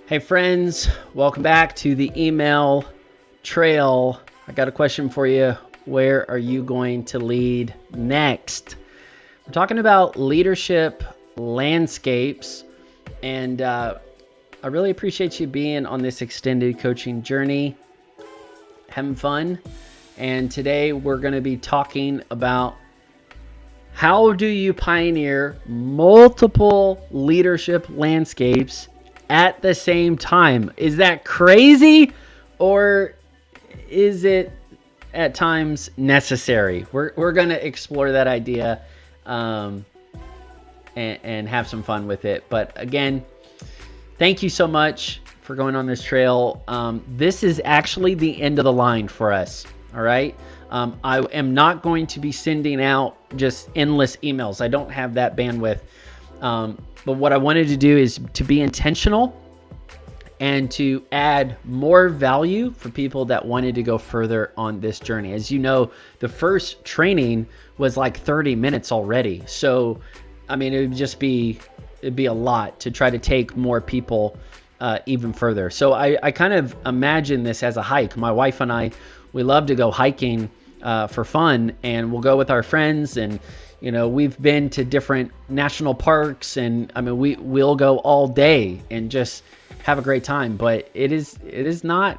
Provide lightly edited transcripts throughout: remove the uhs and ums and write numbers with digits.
Hey friends, welcome back to the email trail. I got a question for you. Where are you going to lead next? We're talking about leadership landscapes, and I really appreciate you being on this extended coaching journey, having fun. And today we're going to be talking about how do you pioneer multiple leadership landscapes at the same time? Is that crazy, or is it at times necessary? We're going to explore that idea and have some fun with it. But again, thank you so much for going on this trail. This is actually the end of the line for us. All right. I am not going to be sending out just endless emails. I don't have that bandwidth. But what I wanted to do is to be intentional and to add more value for people that wanted to go further on this journey. As you know, the first training was like 30 minutes already. So, I mean, it'd be a lot to try to take more people even further. So I kind of imagine this as a hike. My wife and I, we love to go hiking for fun, and we'll go with our friends, and we've been to different national parks, and I mean we'll go all day and just have a great time. But it's not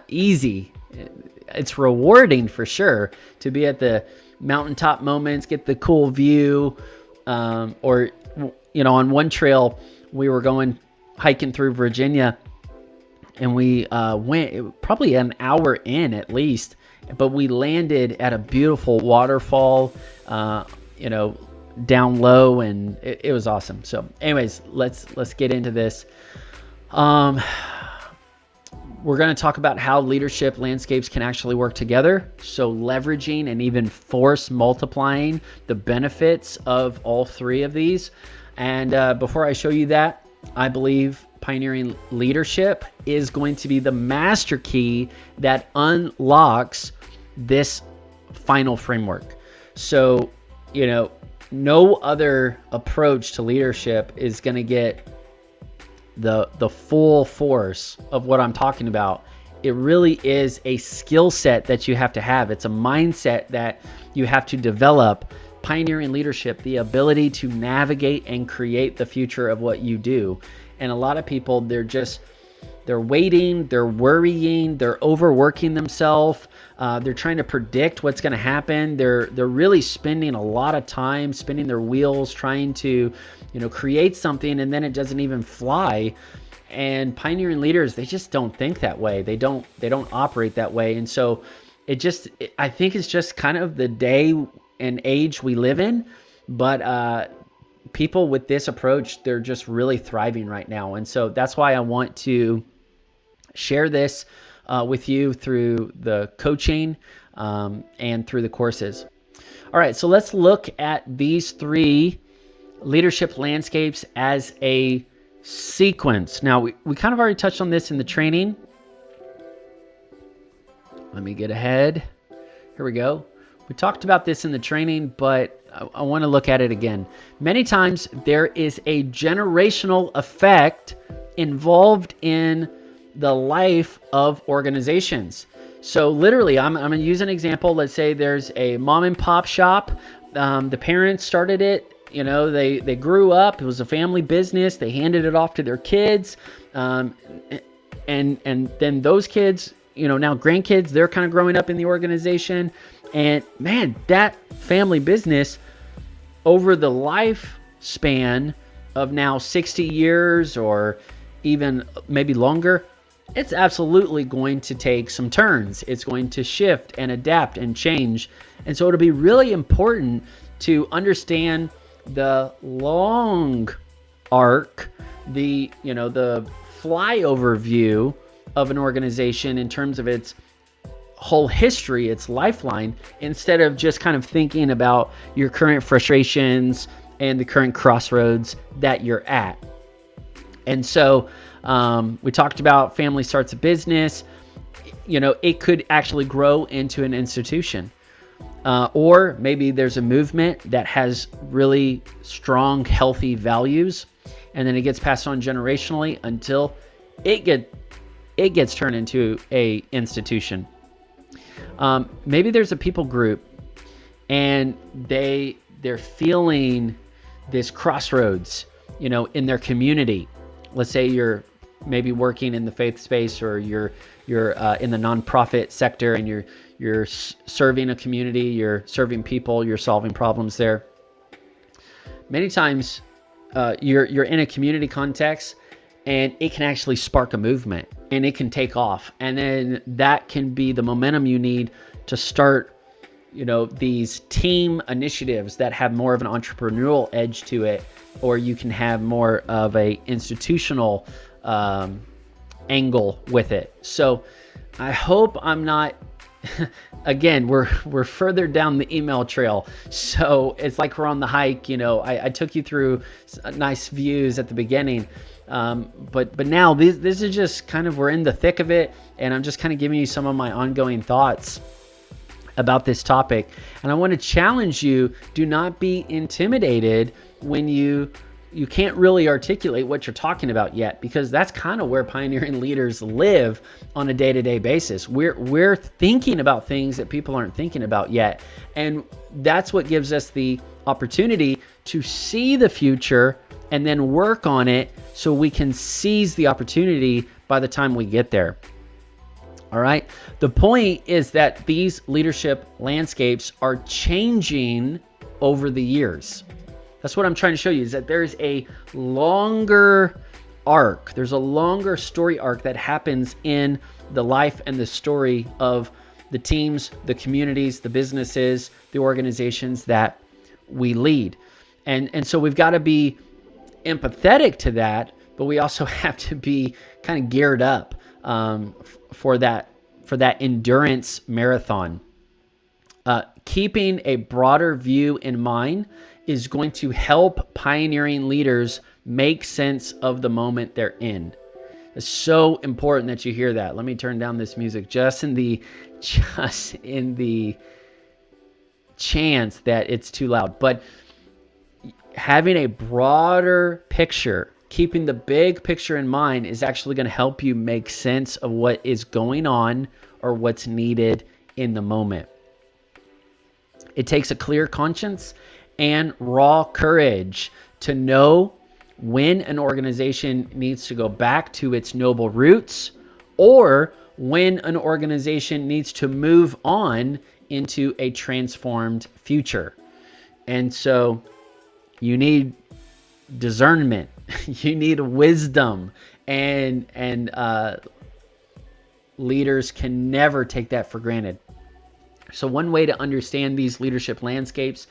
easy. It's rewarding for sure to be at the mountaintop moments, get the cool view, or on one trail we were going hiking through Virginia, and we went probably an hour in at least, but we landed at a beautiful waterfall, down low, and it was awesome. So anyways, let's get into this. We're going to talk about how leadership landscapes can actually work together. So leveraging and even force multiplying the benefits of all three of these. And before I show you that, I believe pioneering leadership is going to be the master key that unlocks this final framework. So, no other approach to leadership is going to get the full force of what I'm talking about. It really is a skill set that you have to have. It's a mindset that you have to develop. Pioneering leadership, the ability to navigate and create the future of what you do. And a lot of people, they're waiting, they're worrying, they're overworking themselves. They're trying to predict what's going to happen. They're really spending a lot of time spinning their wheels trying to, create something, and then it doesn't even fly. And pioneering leaders, they just don't think that way. They don't operate that way. And so I think it's just kind of the day and age we live in. But people with this approach, they're just really thriving right now. And so that's why I want to share this with you through the coaching and through the courses. All right, so let's look at these three leadership landscapes as a sequence. Now, we kind of already touched on this in the training. Let me get ahead. Here we go. We talked about this in the training, but I want to look at it again. Many times there is a generational effect involved in the life of organizations. So literally, I'm going to use an example. Let's say there's a mom and pop shop. The parents started it. They grew up. It was a family business. They handed it off to their kids. And then those kids, now grandkids, they're kind of growing up in the organization. And man, that family business over the lifespan of now 60 years or even maybe longer, it's absolutely going to take some turns. It's going to shift and adapt and change. And so it'll be really important to understand the long arc, the flyover view of an organization in terms of its whole history, its lifeline, instead of just kind of thinking about your current frustrations and the current crossroads that you're at. And so we talked about family starts a business. It could actually grow into an institution. Or maybe there's a movement that has really strong, healthy values, and then it gets passed on generationally until it gets turned into a institution. Maybe there's a people group and they're feeling this crossroads, in their community. Let's say you're maybe working in the faith space, or you're in the nonprofit sector, and you're serving a community, you're serving people, you're solving problems there. Many times you're in a community context, and it can actually spark a movement, and it can take off, and then that can be the momentum you need to start these team initiatives that have more of an entrepreneurial edge to it, or you can have more of a institutional angle with it. So I hope I'm not, again, we're further down the email trail. So it's like we're on the hike, I took you through nice views at the beginning. But now this is just kind of, we're in the thick of it, and I'm just kind of giving you some of my ongoing thoughts about this topic. And I want to challenge you, do not be intimidated when you can't really articulate what you're talking about yet, because that's kind of where pioneering leaders live on a day-to-day basis. We're thinking about things that people aren't thinking about yet. And that's what gives us the opportunity to see the future and then work on it so we can seize the opportunity by the time we get there. All right. The point is that these leadership landscapes are changing over the years. That's what I'm trying to show you, is that there's a longer arc. There's a longer story arc that happens in the life and the story of the teams, the communities, the businesses, the organizations that we lead. And so we've got to be empathetic to that, but we also have to be kind of geared up for that endurance marathon. Keeping a broader view in mind is going to help pioneering leaders make sense of the moment they're in. It's so important that you hear that. Let me turn down this music just in the chance that it's too loud. But having a broader picture, keeping the big picture in mind, is actually going to help you make sense of what is going on or what's needed in the moment. It takes a clear conscience and raw courage to know when an organization needs to go back to its noble roots, or when an organization needs to move on into a transformed future. And so you need discernment, you need wisdom, and leaders can never take that for granted. So one way to understand these leadership landscapes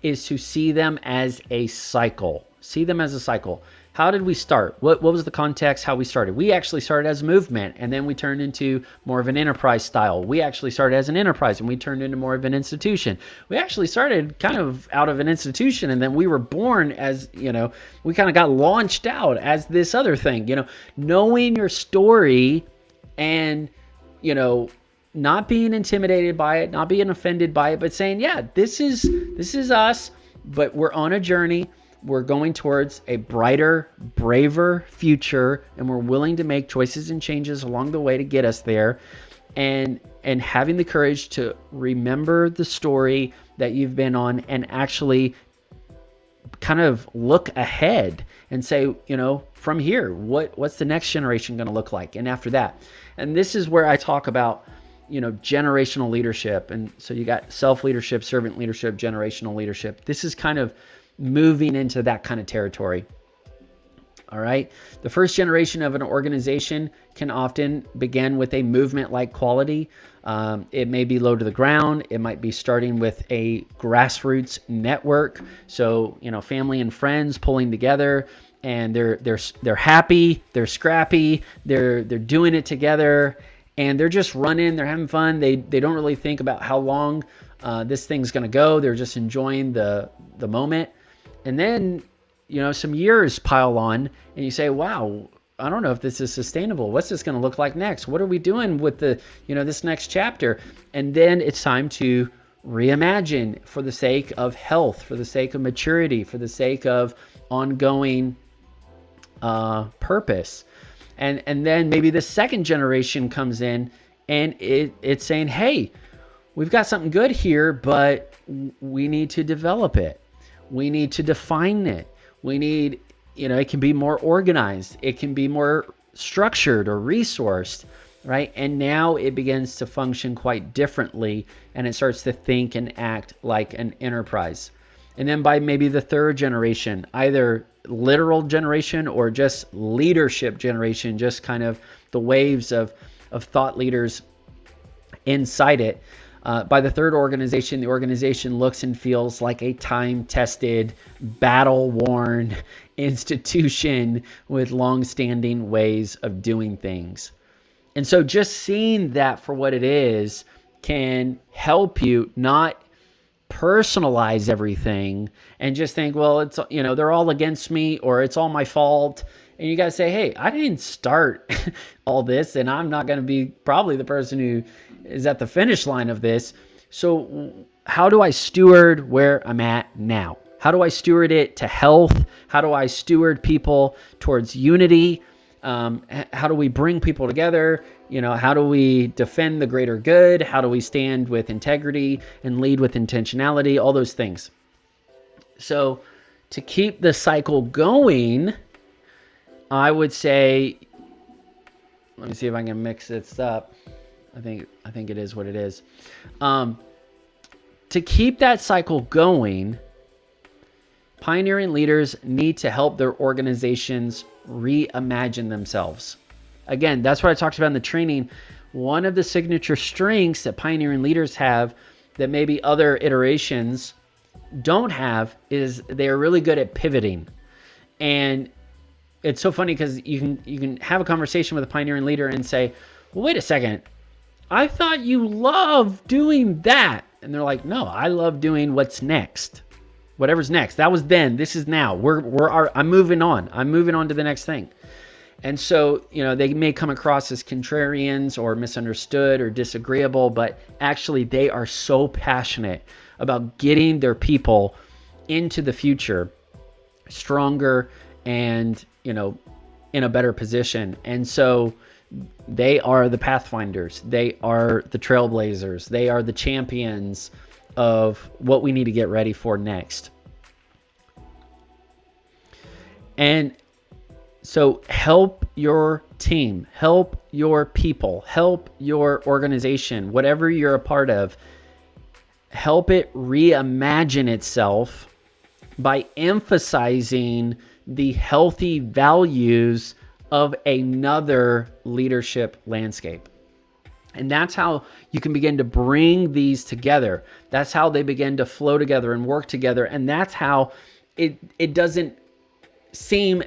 is to see them as a cycle. See them as a cycle. How did we start? What was the context, how we started? We actually started as a movement, and then we turned into more of an enterprise style. We actually started as an enterprise, and we turned into more of an institution. We actually started kind of out of an institution, and then we were born as, we kind of got launched out as this other thing. Knowing your story and, not being intimidated by it, not being offended by it, but saying, yeah, this is us, but we're on a journey. We're going towards a brighter, braver future, and we're willing to make choices and changes along the way to get us there. And having the courage to remember the story that you've been on and actually kind of look ahead and say, from here, what's the next generation going to look like? And after that. And this is where I talk about, generational leadership. And so you got self-leadership, servant leadership, generational leadership. This is kind of moving into that kind of territory. All right. The first generation of an organization can often begin with a movement-like quality. It may be low to the ground. It might be starting with a grassroots network. So, family and friends pulling together, and they're happy, they're scrappy, they're doing it together, and they're just running, they're having fun. They don't really think about how long this thing's going to go. They're just enjoying the moment. And then, some years pile on, and you say, wow, I don't know if this is sustainable. What's this going to look like next? What are we doing with this next chapter? And then it's time to reimagine for the sake of health, for the sake of maturity, for the sake of ongoing purpose. And then maybe the second generation comes in and it's saying, hey, we've got something good here, but we need to develop it. We need to define it. We need, it can be more organized. It can be more structured or resourced, right? And now it begins to function quite differently, and it starts to think and act like an enterprise. And then by maybe the third generation, either literal generation or just leadership generation, just kind of the waves of thought leaders inside it. By the third organization, the organization looks and feels like a time-tested, battle-worn institution with long-standing ways of doing things. And so just seeing that for what it is can help you not personalize everything and just think, well, it's, they're all against me or it's all my fault. And you got to say, hey, I didn't start all this, and I'm not going to be probably the person who is at the finish line of this. So how do I steward where I'm at now? How do I steward it to health? How do I steward people towards unity? How do we bring people together? How do we defend the greater good? How do we stand with integrity and lead with intentionality? All those things. So to keep the cycle going, I would say, let me see if I can mix this up. I think it is what it is. To keep that cycle going, pioneering leaders need to help their organizations reimagine themselves. Again, that's what I talked about in the training. One of the signature strengths that pioneering leaders have that maybe other iterations don't have is they are really good at pivoting. And it's so funny because you can have a conversation with a pioneering leader and say, well, wait a second, I thought you loved doing that. And they're like, no, I love doing what's next. Whatever's next. That was then. This is now. I'm moving on. I'm moving on to the next thing. And so, they may come across as contrarians or misunderstood or disagreeable, but actually they are so passionate about getting their people into the future stronger and, in a better position. And so they are the pathfinders. They are the trailblazers. They are the champions of what we need to get ready for next. And so help your team, help your people, help your organization, whatever you're a part of, help it reimagine itself by emphasizing the healthy values of another leadership landscape. And that's how you can begin to bring these together. That's how they begin to flow together and work together. And that's how it doesn't seem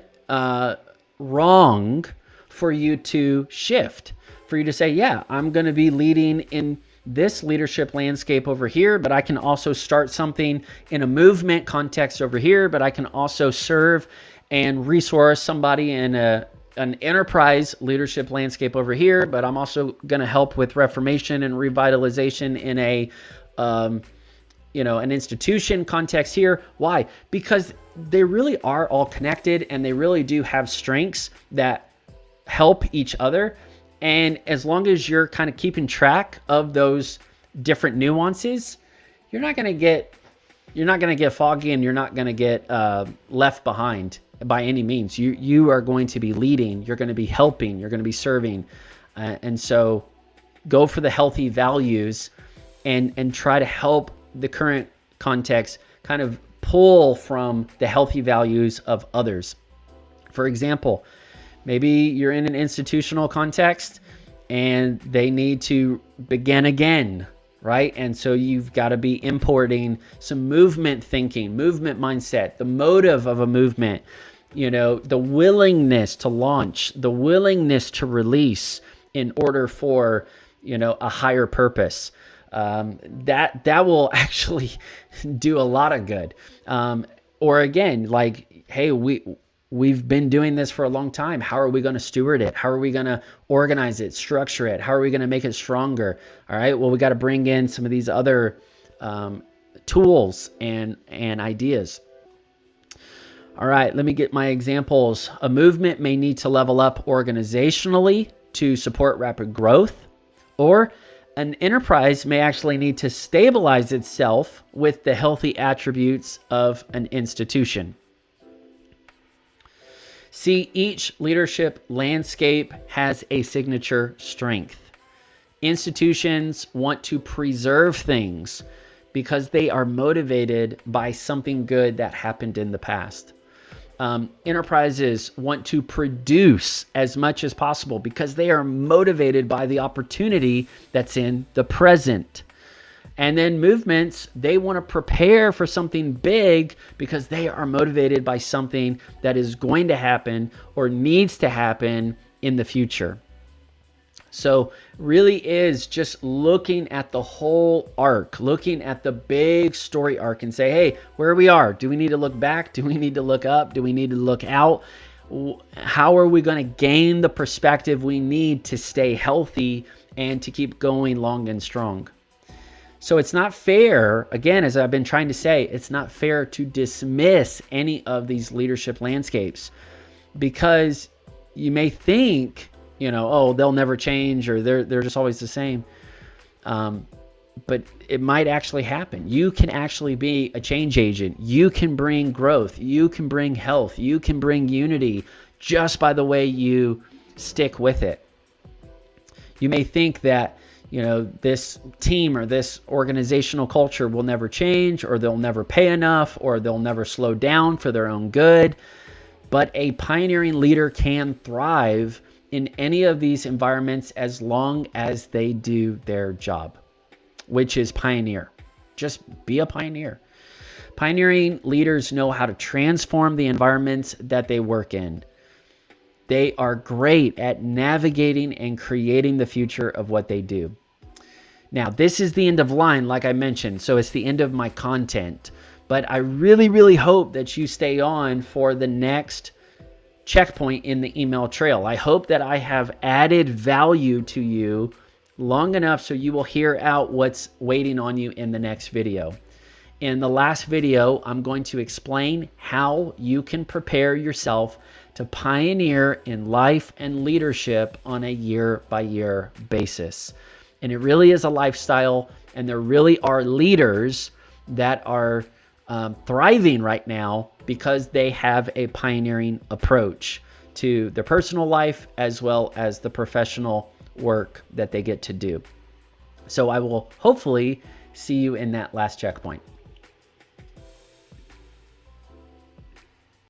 wrong for you to shift, for you to say, yeah, I'm going to be leading in this leadership landscape over here, but I can also start something in a movement context over here, but I can also serve and resource somebody in an enterprise leadership landscape over here, but I'm also going to help with reformation and revitalization in an institution context here. Why? Because they really are all connected and they really do have strengths that help each other. And as long as you're kind of keeping track of those different nuances, you're not going to get foggy and you're not going to get left behind by any means. You are going to be leading, you're going to be helping, you're going to be serving. And so go for the healthy values and try to help the current context kind of pull from the healthy values of others. For example, maybe you're in an institutional context and they need to begin again, right? And so you've got to be importing some movement thinking, movement mindset, the motive of a movement, the willingness to launch, the willingness to release in order for, a higher purpose. That will actually do a lot of good. Or again, like, hey, we've been doing this for a long time. How are we going to steward it? How are we going to organize it, structure it? How are we going to make it stronger? All right. Well, we got to bring in some of these other tools and ideas. All right, let me get my examples. A movement may need to level up organizationally to support rapid growth, or an enterprise may actually need to stabilize itself with the healthy attributes of an institution. See, each leadership landscape has a signature strength. Institutions want to preserve things because they are motivated by something good that happened in the past. Enterprises want to produce as much as possible because they are motivated by the opportunity that's in the present. And then movements, they want to prepare for something big because they are motivated by something that is going to happen or needs to happen in the future. So really is just looking at the whole arc, looking at the big story arc and say, hey, where we are, do we need to look back? Do we need to look up? Do we need to look out? How are we going to gain the perspective we need to stay healthy and to keep going long and strong? So it's not fair, again, as I've been trying to say, it's not fair to dismiss any of these leadership landscapes because you may think, oh, they'll never change or they're just always the same. But it might actually happen. You can actually be a change agent. You can bring growth. You can bring health. You can bring unity just by the way you stick with it. You may think that, this team or this organizational culture will never change, or they'll never pay enough, or they'll never slow down for their own good. But a pioneering leader can thrive in any of these environments as long as they do their job, which is pioneer. Just be a pioneer. Pioneering leaders know how to transform the environments that they work in. They are great at navigating and creating the future of what they do. Now, this is the end of line, like I mentioned, so it's the end of my content. But I really, really hope that you stay on for the next checkpoint in the email trail. I hope that I have added value to you long enough so you will hear out what's waiting on you in the next video. In the last video, I'm going to explain how you can prepare yourself to pioneer in life and leadership on a year-by-year basis. And it really is a lifestyle, and there really are leaders that are thriving right now because they have a pioneering approach to their personal life as well as the professional work that they get to do. So I will hopefully see you in that last checkpoint.